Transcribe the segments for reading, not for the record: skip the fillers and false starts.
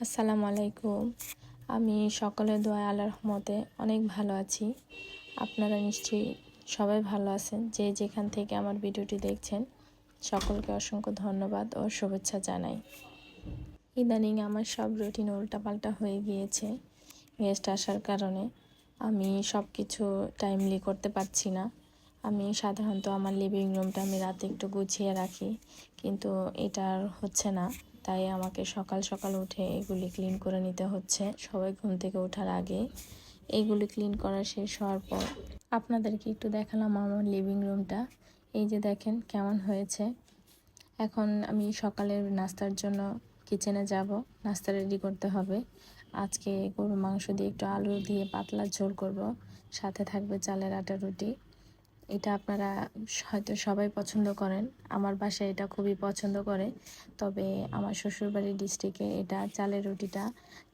আসসালামু আলাইকুম। আমি সকলের দোয়ায় আল্লাহর রহমতে অনেক ভালো আছি। আপনারা নিশ্চয়ই সবাই ভালো আছেন। যে যেখান থেকে আমার ভিডিওটি দেখছেন সকলকে অসংখ্য ধন্যবাদ ও শুভেচ্ছা জানাই। ইদানিং আমার সব রুটিন উল্টাপাল্টা হয়ে গিয়েছে। গেস্ট আসার কারণে আমি সব কিছু টাইমলি করতে পারছি না। আমি সাধারণত আমার লিভিং রুমটা আমি রাতে একটু গুছিয়ে রাখি, কিন্তু এটা আর হচ্ছে না। তাই আমাকে সকাল সকাল উঠে এগুলি ক্লিন করে নিতে হচ্ছে। সবাই ঘুম থেকে ওঠার আগে এইগুলি ক্লিন করা শেষ হওয়ার পর আপনাদেরকে একটু দেখালাম আমার লিভিং রুমটা। এই যে দেখেন কেমন হয়েছে। এখন আমি সকালের নাস্তার জন্য কিচেনে যাব। নাস্তা রেডি করতে হবে। আজকে গরুর মাংস দিয়ে একটু আলু দিয়ে পাতলা ঝোল করব, সাথে থাকবে চালের আটা রুটি। এটা আপনারা হয়তো সবাই পছন্দ করেন। আমার বাসায় এটা খুবই পছন্দ করে। তবে আমার শ্বশুরবাড়ির ডিস্ট্রিক্টে এটা চালের রুটিটা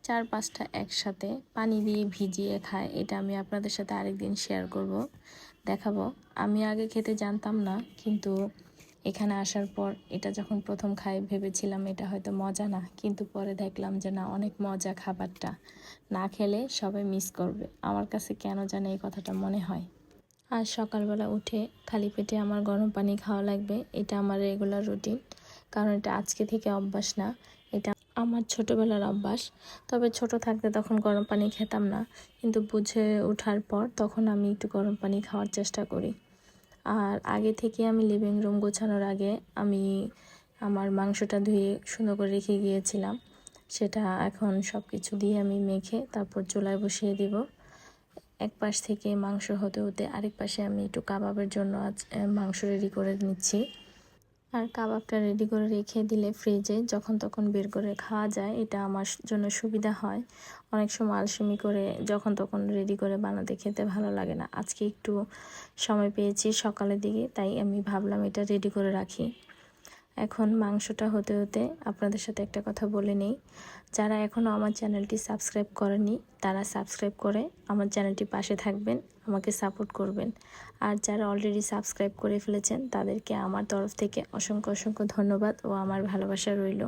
4-5টা একসাথে পানি দিয়ে ভিজিয়ে খায়। এটা আমি আপনাদের সাথে আরেকদিন শেয়ার করব, দেখাবো। আমি আগে খেতে জানতাম না, কিন্তু এখানে আসার পর এটা যখন প্রথম খাই ভেবেছিলাম এটা হয়তো মজা না, কিন্তু পরে দেখলাম যে না, অনেক মজা খাবারটা। না খেলে সবাই মিস করবে। আমার কাছে কেন জানে এই কথাটা মনে হয়। আর সকালবেলা উঠে খালি পেটে আমার গরম পানি খাওয়া লাগবে। এটা আমার রেগুলার রুটিন, কারণ এটা আজকে থেকে অভ্যাস না, এটা আমার ছোটোবেলার অভ্যাস। তবে ছোট থাকতে তখন গরম পানি খেতাম না, কিন্তু বুঝে ওঠার পর তখন আমি একটু গরম পানি খাওয়ার চেষ্টা করি। আর আগে থেকে আমি লিভিং রুম গোছানোর আগে আমি আমার মাংসটা ধুয়ে সুন্দর করে রেখে গিয়েছিলাম। সেটা এখন সব কিছু দিয়ে আমি মেখে তারপর চুলায় বসিয়ে দিব। এক পাশ থেকে মাংস হতে হতে আরেক পাশে আমি একটু কাবাবের জন্য মাংস রেডি করে নিচ্ছি। আর কাবাবটা রেডি করে রেখে দিলে ফ্রিজে যখন তখন বের করে খাওয়া যায়, এটা আমার জন্য সুবিধা হয়। অনেক সময় আলসেমি করে যখন তখন রেডি করে বানাতে খেতে ভালো লাগে না। আজকে একটু সময় পেয়েছি সকালের দিকে, তাই আমি ভাবলাম এটা রেডি করে রাখি। এখন মাংসটা হতে হতে আপনাদের সাথে একটা কথা বলে নেই। যারা এখনও আমার চ্যানেলটি সাবস্ক্রাইব করেনি তারা সাবস্ক্রাইব করে আমার চ্যানেলটি পাশে থাকবেন, আমাকে সাপোর্ট করবেন। আর যারা অলরেডি সাবস্ক্রাইব করে ফেলেছেন তাদেরকে আমার তরফ থেকে অসংখ্য অসংখ্য ধন্যবাদ ও আমার ভালোবাসা রইল।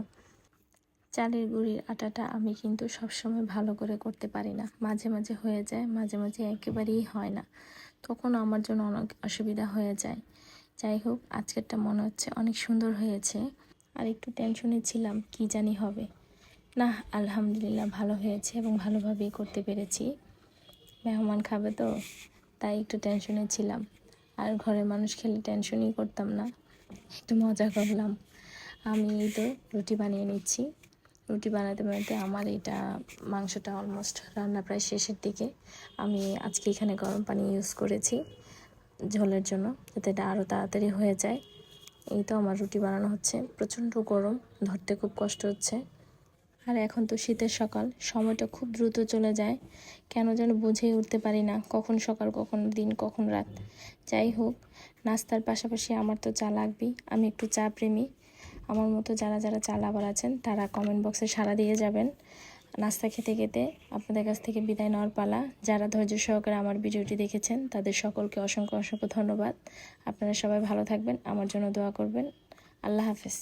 চালের গুঁড়ির আটাটা আমি কিন্তু সবসময় ভালো করে করতে পারি না। মাঝে মাঝে হয়ে যায়, মাঝে মাঝে একেবারেই হয় না। তখন আমার জন্য অনেক অসুবিধা হয়ে যায়। যাই হোক, আজকেরটা মনে হচ্ছে অনেক সুন্দর হয়েছে। আর একটু টেনশনে ছিলাম কি জানি হবে না। আলহামদুলিল্লাহ ভালো হয়েছে এবং ভালোভাবেই করতে পেরেছি। মেহমান খাবে তো, তাই একটু টেনশনে ছিলাম। আর ঘরের মানুষ খেলে টেনশনই করতাম না, একটু মজা করলাম। আমি এই তো রুটি বানিয়ে নিচ্ছি। রুটি বানাতে বানাতে আমার এটা মাংসটা অলমোস্ট রান্না প্রায় শেষের দিকে। আমি আজকে এখানে গরম পানি ইউজ করেছি ঝোলের জন্য, যাতে এটা আরও তাড়াতাড়ি হয়ে যায়। এই তো আমার রুটি বানানো হচ্ছে। প্রচণ্ড গরম, ধরতে খুব কষ্ট হচ্ছে। আর এখন তো শীতের সকাল, সময়টা খুব দ্রুত চলে যায়। কেন যেন বুঝেই উঠতে পারি না কখন সকাল, কখন দিন, কখন রাত। যাই হোক, নাস্তার পাশাপাশি আমার তো চা লাগবেই। আমি একটু চা প্রেমী। আমার মতো যারা যারা চা লাভার আছেন তারা কমেন্ট বক্সে সাড়া দিয়ে যাবেন। নাস্তা খেতে খেতে আপনাদের কাছ থেকে বিদায় নেওয়ার পালা। যারা ধৈর্য সহকারে আমার ভিডিওটি দেখেছেন তাদের সকলকে অসংখ্য অসংখ্য ধন্যবাদ। আপনারা সবাই ভালো থাকবেন, আমার জন্য দোয়া করবেন। আল্লাহ হাফেজ।